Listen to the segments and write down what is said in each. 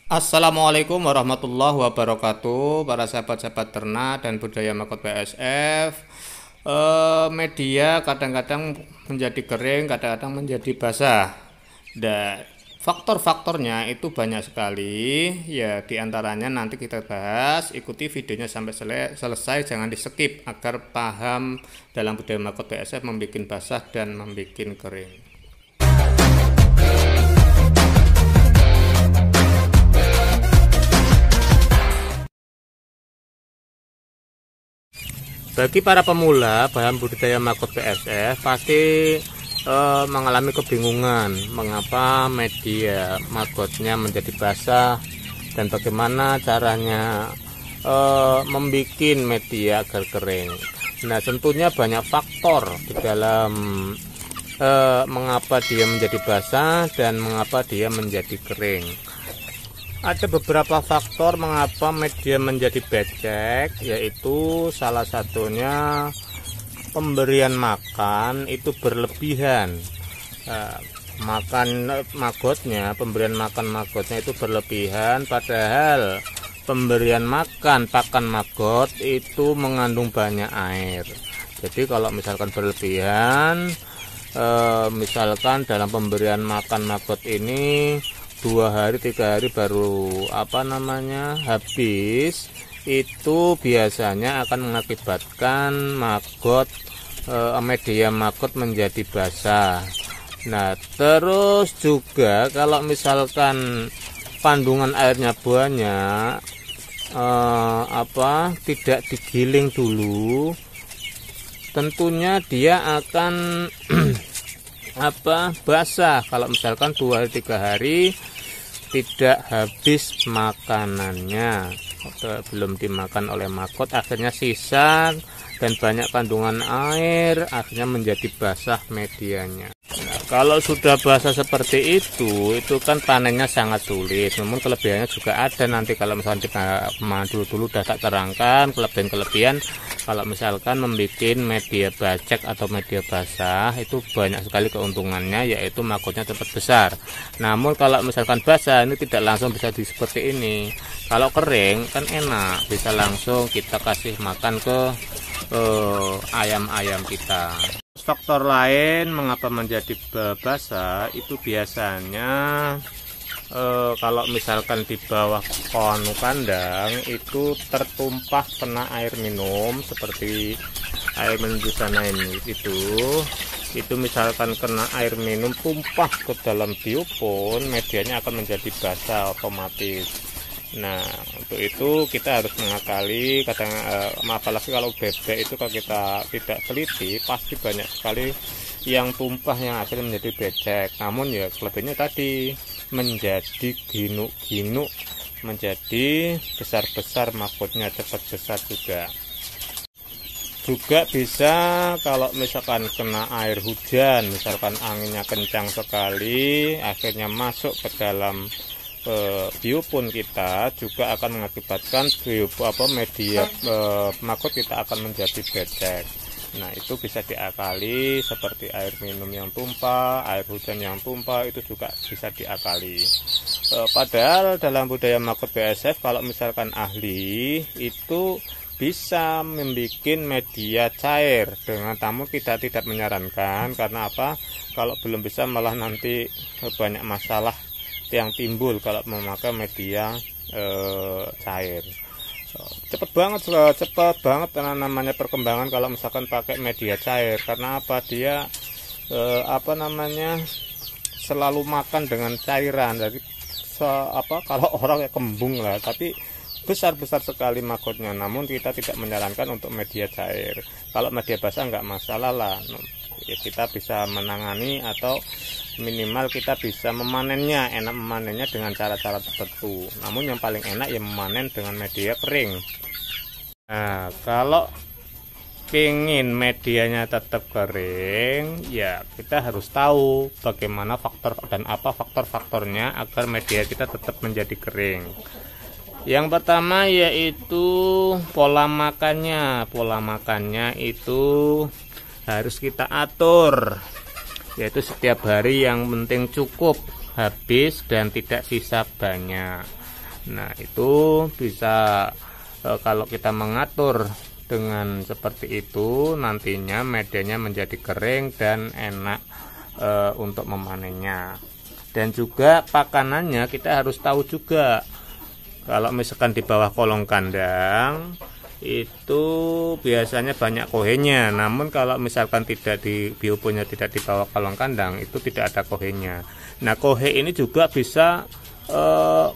Assalamualaikum warahmatullahi wabarakatuh, para sahabat-sahabat ternak dan budaya Makot BASF. Media kadang-kadang menjadi kering, kadang-kadang menjadi basah. Dan faktor-faktornya itu banyak sekali. Ya, diantaranya nanti kita bahas. Ikuti videonya sampai selesai, jangan di skip agar paham dalam budaya Makot BASF membuat basah dan membuat kering. Bagi para pemula bahan budidaya Makot BASF pasti mengalami kebingungan mengapa media magotnya menjadi basah dan bagaimana caranya membuat media agar kering. Nah, tentunya banyak faktor di dalam mengapa dia menjadi basah dan mengapa dia menjadi kering. Ada beberapa faktor mengapa media menjadi becek, yaitu salah satunya pemberian makan itu berlebihan. Pemberian makan magotnya itu berlebihan, padahal pemberian makan pakan magot itu mengandung banyak air. Jadi kalau misalkan berlebihan, misalkan dalam pemberian makan magot ini 2 hari 3 hari baru habis, itu biasanya akan mengakibatkan media magot menjadi basah. Nah, terus juga kalau misalkan kandungan airnya banyak, tidak digiling dulu, tentunya dia akan basah. Kalau misalkan 2 hari 3 hari tidak habis makanannya, belum dimakan oleh magot, akhirnya sisa dan banyak kandungan air, akhirnya menjadi basah medianya. Nah, kalau sudah basah seperti itu kan panennya sangat sulit. Namun kelebihannya juga ada nanti kalau misalkan kita dulu udah tak terangkan kelebihan kalau misalkan membuat media bacek atau media basah, itu banyak sekali keuntungannya, yaitu magotnya cepat besar. Namun kalau misalkan basah ini tidak langsung bisa seperti ini. Kalau kering kan enak, bisa langsung kita kasih makan ke ayam-ayam kita. Faktor lain mengapa menjadi basah itu biasanya kalau misalkan di bawah kandang itu tertumpah kena air minum, seperti air minum di sana ini, itu misalkan kena air minum tumpah ke dalam biopon, medianya akan menjadi basah otomatis. Nah, untuk itu kita harus mengakali, apalagi kalau bebek itu kalau kita tidak teliti pasti banyak sekali yang tumpah yang akhirnya menjadi becek. Namun ya kelebihannya tadi menjadi ginuk-ginuk, menjadi besar-besar, magotnya cepat besar juga. Juga bisa kalau misalkan kena air hujan, misalkan anginnya kencang sekali, akhirnya masuk ke dalam biopon kita, juga akan mengakibatkan media magot kita akan menjadi becek. Nah, itu bisa diakali, seperti air minum yang tumpah, air hujan yang tumpah, itu juga bisa diakali. Padahal dalam budaya Makot BASF kalau misalkan ahli itu bisa membuat media cair, dengan tamu kita tidak menyarankan. Karena apa? Kalau belum bisa malah nanti banyak masalah yang timbul kalau memakai media cair. Cepet banget karena namanya perkembangan kalau misalkan pakai media cair. Karena apa? Dia selalu makan dengan cairan. Jadi kalau orang ya kembung lah, tapi besar-besar sekali magotnya. Namun kita tidak menyarankan untuk media cair. Kalau media basah nggak masalah lah, ya kita bisa menangani atau minimal kita bisa memanennya, enak memanennya dengan cara-cara tertentu. Namun yang paling enak ya memanen dengan media kering. Nah, kalau ingin medianya tetap kering, ya kita harus tahu bagaimana faktor dan apa faktor-faktornya agar media kita tetap menjadi kering. Yang pertama yaitu pola makannya. Pola makannya itu harus kita atur, yaitu setiap hari yang penting cukup habis dan tidak sisa banyak. Nah, itu bisa kalau kita mengatur dengan seperti itu, nantinya medianya menjadi kering dan enak untuk memanennya. Dan juga pakanannya kita harus tahu juga. Kalau misalkan di bawah kolong kandang itu biasanya banyak kohenya, namun kalau misalkan tidak di bioponya tidak di bawah kolong kandang itu tidak ada kohenya. Nah, kohe ini juga bisa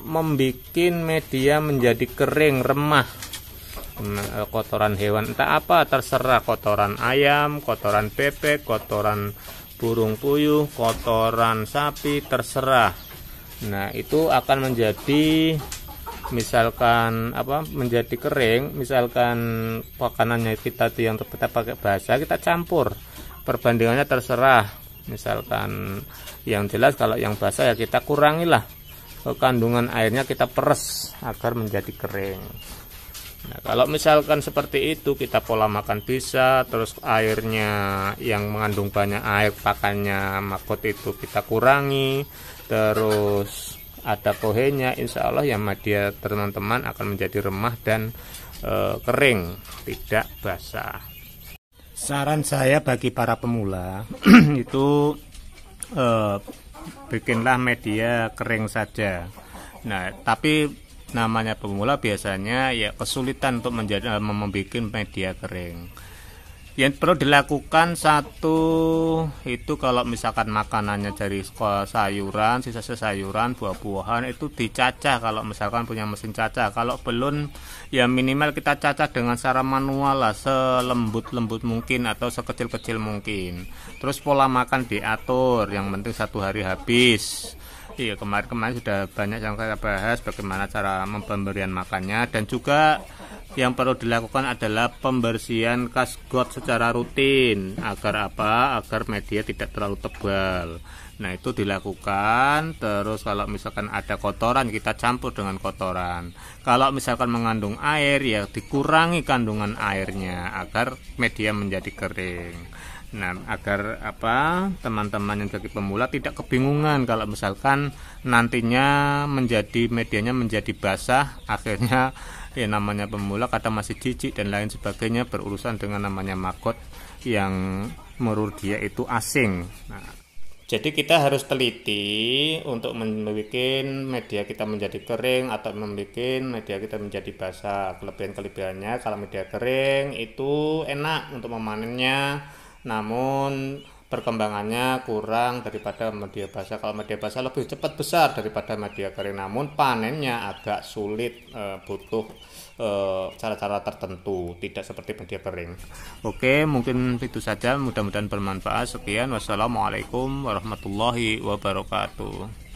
membuat media menjadi kering, remah. Kotoran hewan entah apa, terserah, kotoran ayam, kotoran bebek, kotoran burung puyuh, kotoran sapi, terserah. Nah, itu akan menjadi misalkan menjadi kering, misalkan makanannya kita yang kita pakai basah, kita campur, perbandingannya terserah. Misalkan yang jelas kalau yang basah ya kita kurangilah kandungan airnya, kita peres agar menjadi kering. Nah, kalau misalkan seperti itu, kita pola makan bisa, terus airnya yang mengandung banyak air, pakannya makot itu kita kurangi, terus ada kohenya, insya Allah ya media teman-teman akan menjadi remah dan kering, tidak basah. Saran saya bagi para pemula itu bikinlah media kering saja. Nah, tapi namanya pemula biasanya ya kesulitan untuk membuat media kering. Yang perlu dilakukan satu itu, kalau misalkan makanannya dari sayuran, sisa sayuran, buah-buahan itu dicacah kalau misalkan punya mesin cacah. Kalau belum ya minimal kita cacah dengan cara manual lah, selembut-lembut mungkin atau sekecil-kecil mungkin. Terus pola makan diatur, yang penting 1 hari habis. Iya, kemarin sudah banyak yang saya bahas bagaimana cara pemberian makannya, dan juga yang perlu dilakukan adalah pembersihan kasgot secara rutin. Agar apa? Agar media tidak terlalu tebal. Nah, itu dilakukan. Terus kalau misalkan ada kotoran, kita campur dengan kotoran. Kalau misalkan mengandung air, ya dikurangi kandungan airnya agar media menjadi kering. Nah, agar teman-teman yang bagi pemula tidak kebingungan kalau misalkan nantinya medianya menjadi basah, akhirnya ya namanya pemula kadang masih jijik dan lain sebagainya, berurusan dengan namanya makot yang menurut dia itu asing. Nah, jadi kita harus teliti untuk membuat media kita menjadi kering atau membuat media kita menjadi basah. Kelebihan-kelebihannya, kalau media kering itu enak untuk memanennya, namun perkembangannya kurang daripada media basah. Kalau media basah lebih cepat besar daripada media kering, namun panennya agak sulit, butuh cara-cara tertentu, tidak seperti media kering. Oke, mungkin itu saja, mudah-mudahan bermanfaat. Sekian, wassalamualaikum warahmatullahi wabarakatuh.